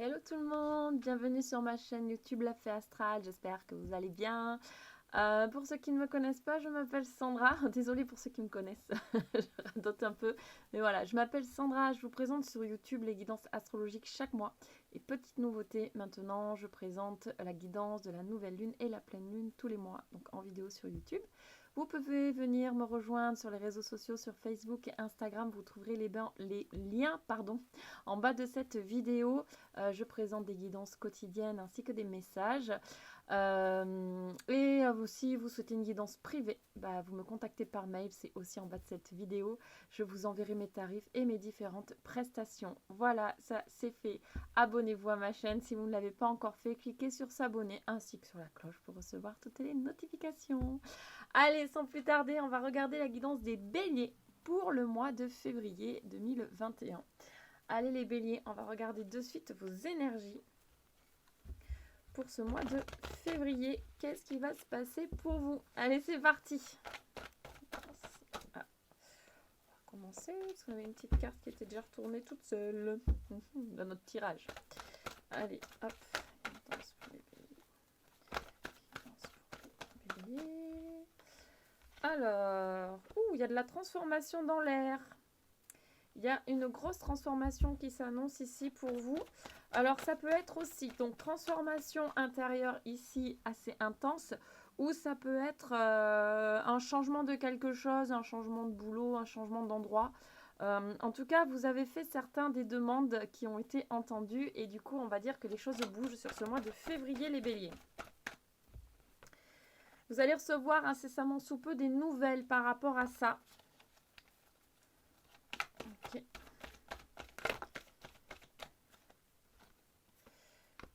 Hello tout le monde, bienvenue sur ma chaîne YouTube La Fée Astrale, j'espère que vous allez bien. Pour ceux qui ne me connaissent pas, je m'appelle Sandra, désolée pour ceux qui me connaissent, je radote un peu, mais voilà, je m'appelle Sandra, je vous présente sur YouTube les guidances astrologiques chaque mois. Et petite nouveauté, maintenant je présente la guidance de la nouvelle lune et la pleine lune tous les mois, donc en vidéo sur YouTube. Vous pouvez venir me rejoindre sur les réseaux sociaux, sur Facebook et Instagram, vous trouverez les liens en bas de cette vidéo. Je présente des guidances quotidiennes ainsi que des messages. Et si vous souhaitez une guidance privée, vous me contactez par mail, c'est aussi en bas de cette vidéo. Je vous enverrai mes tarifs et mes différentes prestations. Voilà, ça c'est fait. Abonnez-vous à ma chaîne si vous ne l'avez pas encore fait. Cliquez sur s'abonner ainsi que sur la cloche pour recevoir toutes les notifications. Allez, sans plus tarder, on va regarder la guidance des béliers pour le mois de février 2021. Allez les béliers, on va regarder de suite vos énergies pour ce mois de février. Qu'est-ce qui va se passer pour vous? Allez, c'est parti. On va commencer, parce qu'on avait une petite carte qui était déjà retournée toute seule dans notre tirage. Allez, hop. Guidance pour les béliers. Guidance pour les béliers. Alors, il y a de la transformation dans l'air. Il y a une grosse transformation qui s'annonce ici pour vous. Alors, ça peut être aussi donc transformation intérieure ici assez intense, ou ça peut être un changement de quelque chose, un changement de boulot, un changement d'endroit. En tout cas, vous avez fait certains des demandes qui ont été entendues et du coup, on va dire que les choses bougent sur ce mois de février, les béliers. Vous allez recevoir incessamment sous peu des nouvelles par rapport à ça. Ok.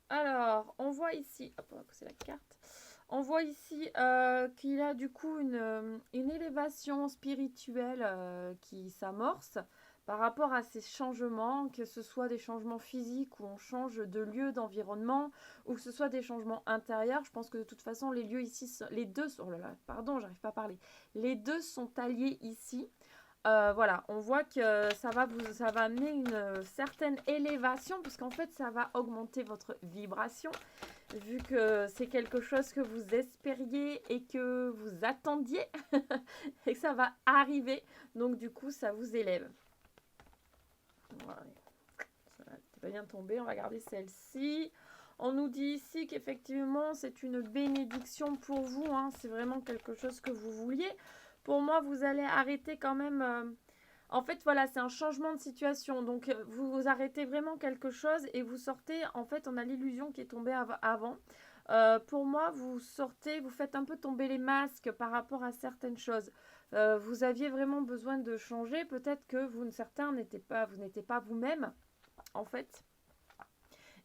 Alors, on voit ici, hop, on va pousser la carte. On voit ici qu'il a du coup une élévation spirituelle qui s'amorce par rapport à ces changements, que ce soit des changements physiques où on change de lieu, d'environnement, ou que ce soit des changements intérieurs. Je pense que de toute façon, les lieux ici, les deux sont, oh là là, pardon, j'arrive pas à parler. Les deux sont alliés ici. Voilà, on voit que ça va amener une certaine élévation, puisqu'en fait, ça va augmenter votre vibration, vu que c'est quelque chose que vous espériez et que vous attendiez, et que ça va arriver. Donc, du coup, ça vous élève. Voilà. Ça n'était pas bien tombé, on va garder celle-ci. On nous dit ici qu'effectivement, c'est une bénédiction pour vous, hein. C'est vraiment quelque chose que vous vouliez. Pour moi, vous allez arrêter quand même... En fait, voilà, c'est un changement de situation. Donc, vous arrêtez vraiment quelque chose et vous sortez. En fait, on a l'illusion qui est tombée avant. Pour moi, vous sortez, vous faites un peu tomber les masques par rapport à certaines choses. Vous aviez vraiment besoin de changer. Peut-être que certains n'étaient pas, vous n'étiez pas vous-même, en fait.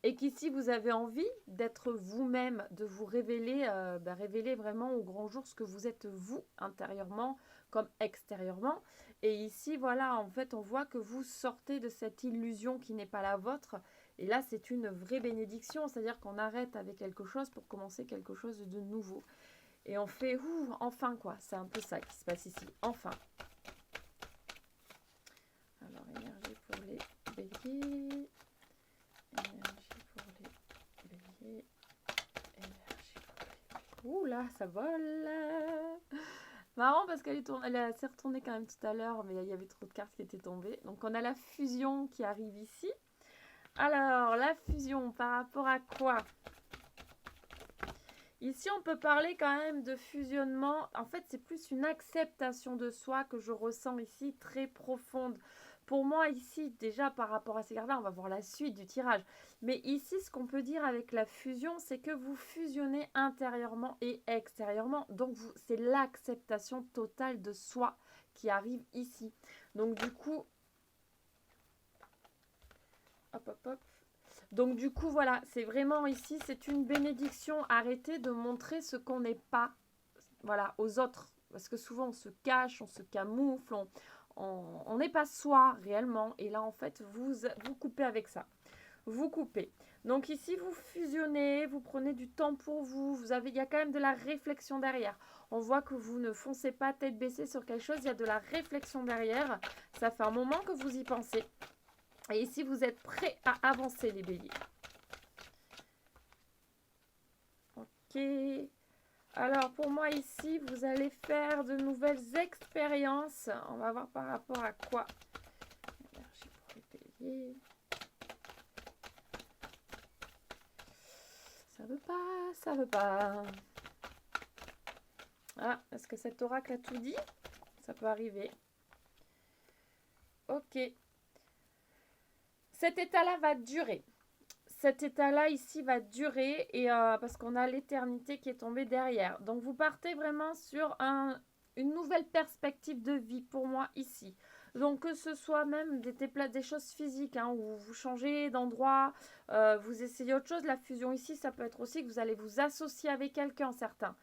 Et qu'ici, vous avez envie d'être vous-même, de vous révéler, révéler vraiment au grand jour ce que vous êtes vous, intérieurement comme extérieurement. Et ici, voilà, en fait, on voit que vous sortez de cette illusion qui n'est pas la vôtre. Et là, c'est une vraie bénédiction, c'est-à-dire qu'on arrête avec quelque chose pour commencer quelque chose de nouveau. Et on fait, enfin quoi, c'est un peu ça qui se passe ici, enfin. Alors, énergie pour les béliers. Ouh là, ça vole. Marrant parce qu'elle s'est retournée quand même tout à l'heure, mais il y avait trop de cartes qui étaient tombées. Donc on a la fusion qui arrive ici. Alors, la fusion par rapport à quoi? Ici, on peut parler quand même de fusionnement. En fait, c'est plus une acceptation de soi que je ressens ici, très profonde. Pour moi, ici, déjà par rapport à ces cartes-là, on va voir la suite du tirage. Mais ici, ce qu'on peut dire avec la fusion, c'est que vous fusionnez intérieurement et extérieurement. Donc, c'est l'acceptation totale de soi qui arrive ici. Donc, du coup, hop, hop, hop. Donc du coup, voilà, c'est vraiment ici, c'est une bénédiction. Arrêtez de montrer ce qu'on n'est pas, voilà, aux autres. Parce que souvent, on se cache, on se camoufle, on n'est pas soi réellement. Et là, en fait, vous coupez avec ça. Vous coupez. Donc ici, vous fusionnez, vous prenez du temps pour vous. Il y a quand même de la réflexion derrière. On voit que vous ne foncez pas tête baissée sur quelque chose. Il y a de la réflexion derrière. Ça fait un moment que vous y pensez. Et ici, vous êtes prêts à avancer, les béliers. Alors, pour moi, ici, vous allez faire de nouvelles expériences. On va voir par rapport à quoi. Énergie pour les béliers. Ça veut pas, ça veut pas. Ah, est-ce que cet oracle a tout dit? Ça peut arriver. Ok. Cet état-là va durer. Cet état-là ici va durer et parce qu'on a l'éternité qui est tombée derrière. Donc vous partez vraiment sur une nouvelle perspective de vie pour moi ici. Donc que ce soit même des choses physiques, hein, où vous changez d'endroit, vous essayez autre chose. La fusion ici, ça peut être aussi que vous allez vous associer avec quelqu'un, certains.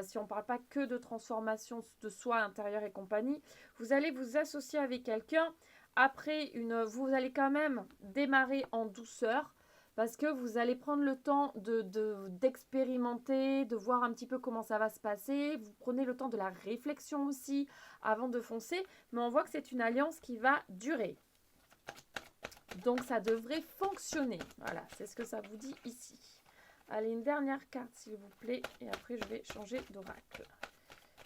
Si on ne parle pas que de transformation de soi intérieur et compagnie, vous allez vous associer avec quelqu'un. Après, vous allez quand même démarrer en douceur parce que vous allez prendre le temps d'expérimenter, de voir un petit peu comment ça va se passer. Vous prenez le temps de la réflexion aussi avant de foncer. Mais on voit que c'est une alliance qui va durer. Donc, ça devrait fonctionner. Voilà, c'est ce que ça vous dit ici. Allez, une dernière carte, s'il vous plaît. Et après, je vais changer d'oracle.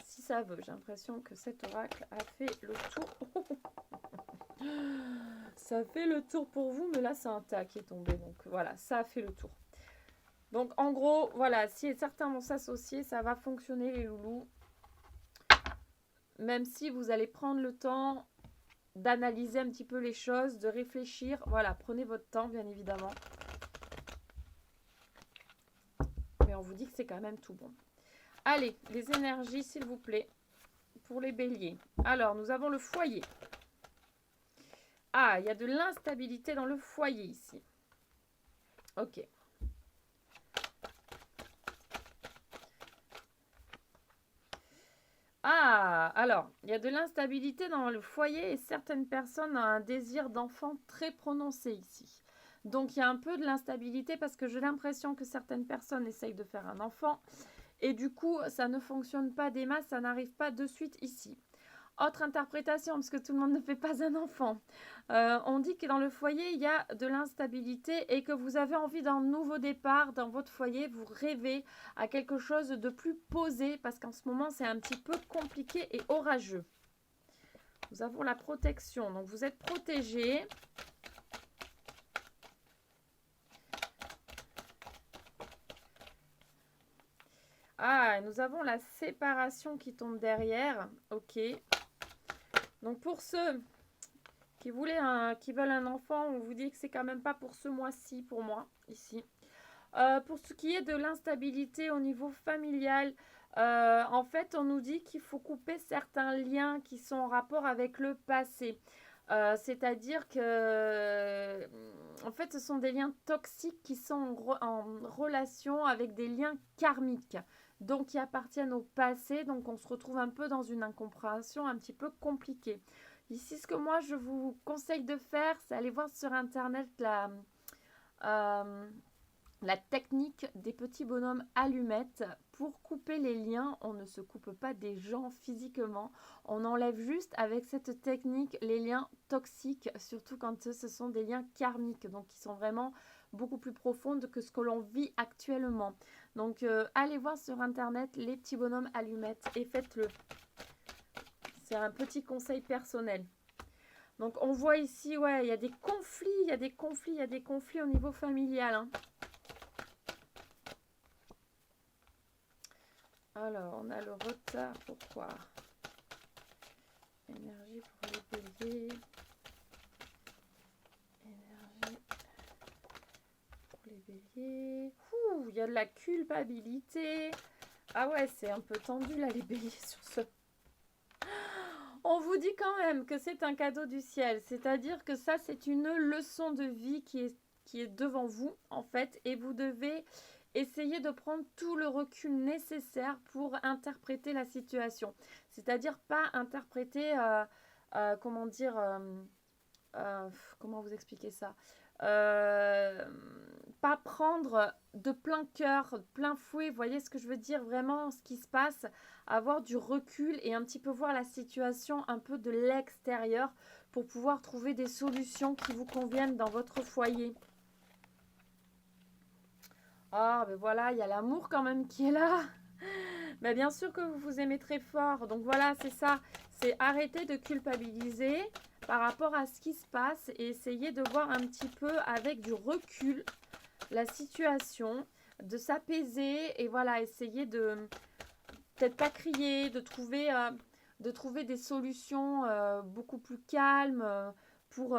Si ça veut, j'ai l'impression que cet oracle a fait le tour. Ça fait le tour pour vous, mais là, c'est un tas qui est tombé. Donc, voilà, ça a fait le tour. Donc, en gros, voilà, si certains vont s'associer, ça va fonctionner, les loulous. Même si vous allez prendre le temps d'analyser un petit peu les choses, de réfléchir. Voilà, prenez votre temps, bien évidemment. Mais on vous dit que c'est quand même tout bon. Allez, les énergies, s'il vous plaît, pour les béliers. Alors, nous avons le foyer. Ah, il y a de l'instabilité dans le foyer ici. Ok. Ah, alors, il y a de l'instabilité dans le foyer et certaines personnes ont un désir d'enfant très prononcé ici. Donc, il y a un peu de l'instabilité parce que j'ai l'impression que certaines personnes essayent de faire un enfant et du coup, ça ne fonctionne pas des masses, ça n'arrive pas de suite ici. Autre interprétation, parce que tout le monde ne fait pas un enfant. On dit que dans le foyer, il y a de l'instabilité et que vous avez envie d'un nouveau départ dans votre foyer. Vous rêvez à quelque chose de plus posé parce qu'en ce moment, c'est un petit peu compliqué et orageux. Nous avons la protection. Donc, vous êtes protégé. Ah, nous avons la séparation qui tombe derrière. Ok. Donc, pour ceux qui veulent un enfant, on vous dit que c'est quand même pas pour ce mois-ci, pour moi, ici. Pour ce qui est de l'instabilité au niveau familial, en fait, on nous dit qu'il faut couper certains liens qui sont en rapport avec le passé. C'est-à-dire que, en fait, ce sont des liens toxiques qui sont en relation avec des liens karmiques, donc qui appartiennent au passé. Donc, on se retrouve un peu dans une incompréhension un petit peu compliquée. Ici, ce que moi, je vous conseille de faire, c'est aller voir sur Internet la technique des petits bonhommes allumettes pour couper les liens. On ne se coupe pas des gens physiquement. On enlève juste avec cette technique les liens toxiques, surtout quand ce sont des liens karmiques, donc qui sont vraiment beaucoup plus profonds que ce que l'on vit actuellement. Donc, allez voir sur Internet les petits bonhommes allumettes et faites-le. C'est un petit conseil personnel. Donc, on voit ici, ouais, il y a des conflits au niveau familial, hein. Alors, on a le retard. Pourquoi? Énergie pour les béliers. Énergie pour les béliers. Ouh, il y a de la culpabilité. Ah ouais, c'est un peu tendu là, les béliers, sur ce. On vous dit quand même que c'est un cadeau du ciel. C'est-à-dire que ça, c'est une leçon de vie qui est devant vous, en fait. Et vous devez essayer de prendre tout le recul nécessaire pour interpréter la situation. C'est-à-dire pas interpréter, comment dire, comment vous expliquer ça, pas prendre de plein cœur, plein fouet, vous voyez ce que je veux dire, vraiment ce qui se passe, avoir du recul et un petit peu voir la situation un peu de l'extérieur pour pouvoir trouver des solutions qui vous conviennent dans votre foyer. Ah, ben voilà, il y a l'amour quand même qui est là. Mais bien sûr que vous vous aimez très fort. Donc voilà, c'est ça. C'est arrêter de culpabiliser par rapport à ce qui se passe et essayer de voir un petit peu avec du recul la situation, de s'apaiser et voilà, essayer de peut-être pas crier, de trouver des solutions beaucoup plus calmes pour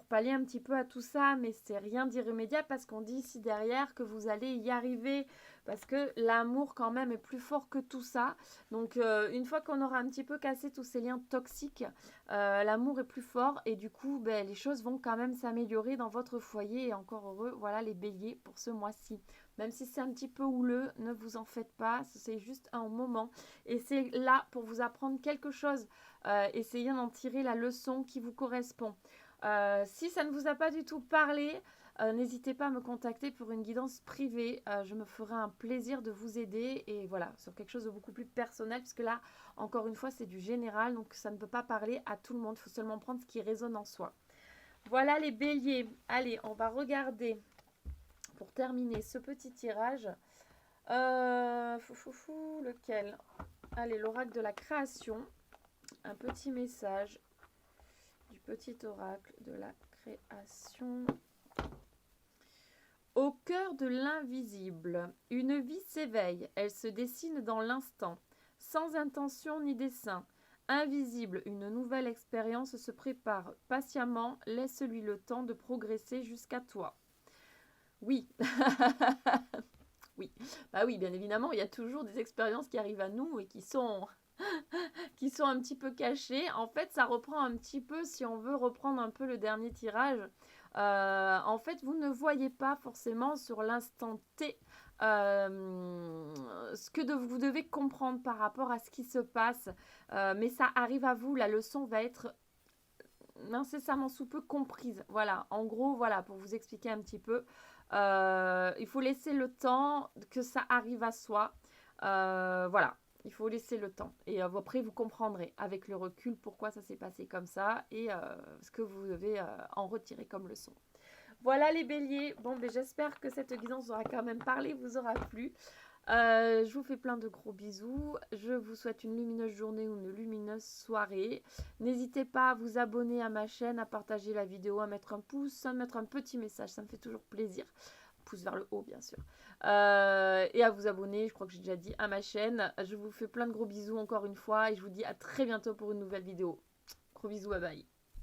pallier un petit peu à tout ça. Mais c'est rien d'irrémédiable parce qu'on dit ici derrière que vous allez y arriver parce que l'amour quand même est plus fort que tout ça. Donc une fois qu'on aura un petit peu cassé tous ces liens toxiques, l'amour est plus fort et du coup les choses vont quand même s'améliorer dans votre foyer et encore heureux. Voilà les béliers pour ce mois-ci. Même si c'est un petit peu houleux, ne vous en faites pas, c'est juste un moment. Et c'est là pour vous apprendre quelque chose. Essayez d'en tirer la leçon qui vous correspond. Si ça ne vous a pas du tout parlé, n'hésitez pas à me contacter pour une guidance privée. Je me ferai un plaisir de vous aider. Et voilà, sur quelque chose de beaucoup plus personnel, puisque là, encore une fois, c'est du général. Donc ça ne peut pas parler à tout le monde. Il faut seulement prendre ce qui résonne en soi. Voilà les béliers. Allez, on va regarder pour terminer ce petit tirage. Lequel? Allez, l'oracle de la création. Un petit message du petit oracle de la création. Au cœur de l'invisible, une vie s'éveille. Elle se dessine dans l'instant, sans intention ni dessein. Invisible, une nouvelle expérience se prépare. Patiemment, laisse-lui le temps de progresser jusqu'à toi. Oui. Oui, bah oui, bien évidemment, il y a toujours des expériences qui arrivent à nous et qui sont un petit peu cachées. En fait, ça reprend un petit peu, si on veut reprendre un peu le dernier tirage. En fait, vous ne voyez pas forcément sur l'instant T ce que vous devez comprendre par rapport à ce qui se passe. Mais ça arrive à vous, la leçon va être incessamment sous peu comprise. Voilà, en gros, voilà, pour vous expliquer un petit peu. Il faut laisser le temps que ça arrive à soi. Voilà, il faut laisser le temps. Et après, vous comprendrez avec le recul pourquoi ça s'est passé comme ça et ce que vous devez en retirer comme leçon. Voilà les béliers. Bon, ben, j'espère que cette guidance aura quand même parlé, vous aura plu. Je vous fais plein de gros bisous. Je vous souhaite une lumineuse journée ou une lumineuse soirée. N'hésitez pas à vous abonner à ma chaîne, à partager la vidéo, à mettre un pouce, à mettre un petit message. Ça me fait toujours plaisir. Pouce vers le haut, bien sûr. Et à vous abonner, je crois que j'ai déjà dit, à ma chaîne. Je vous fais plein de gros bisous encore une fois et je vous dis à très bientôt pour une nouvelle vidéo. Gros bisous, bye bye.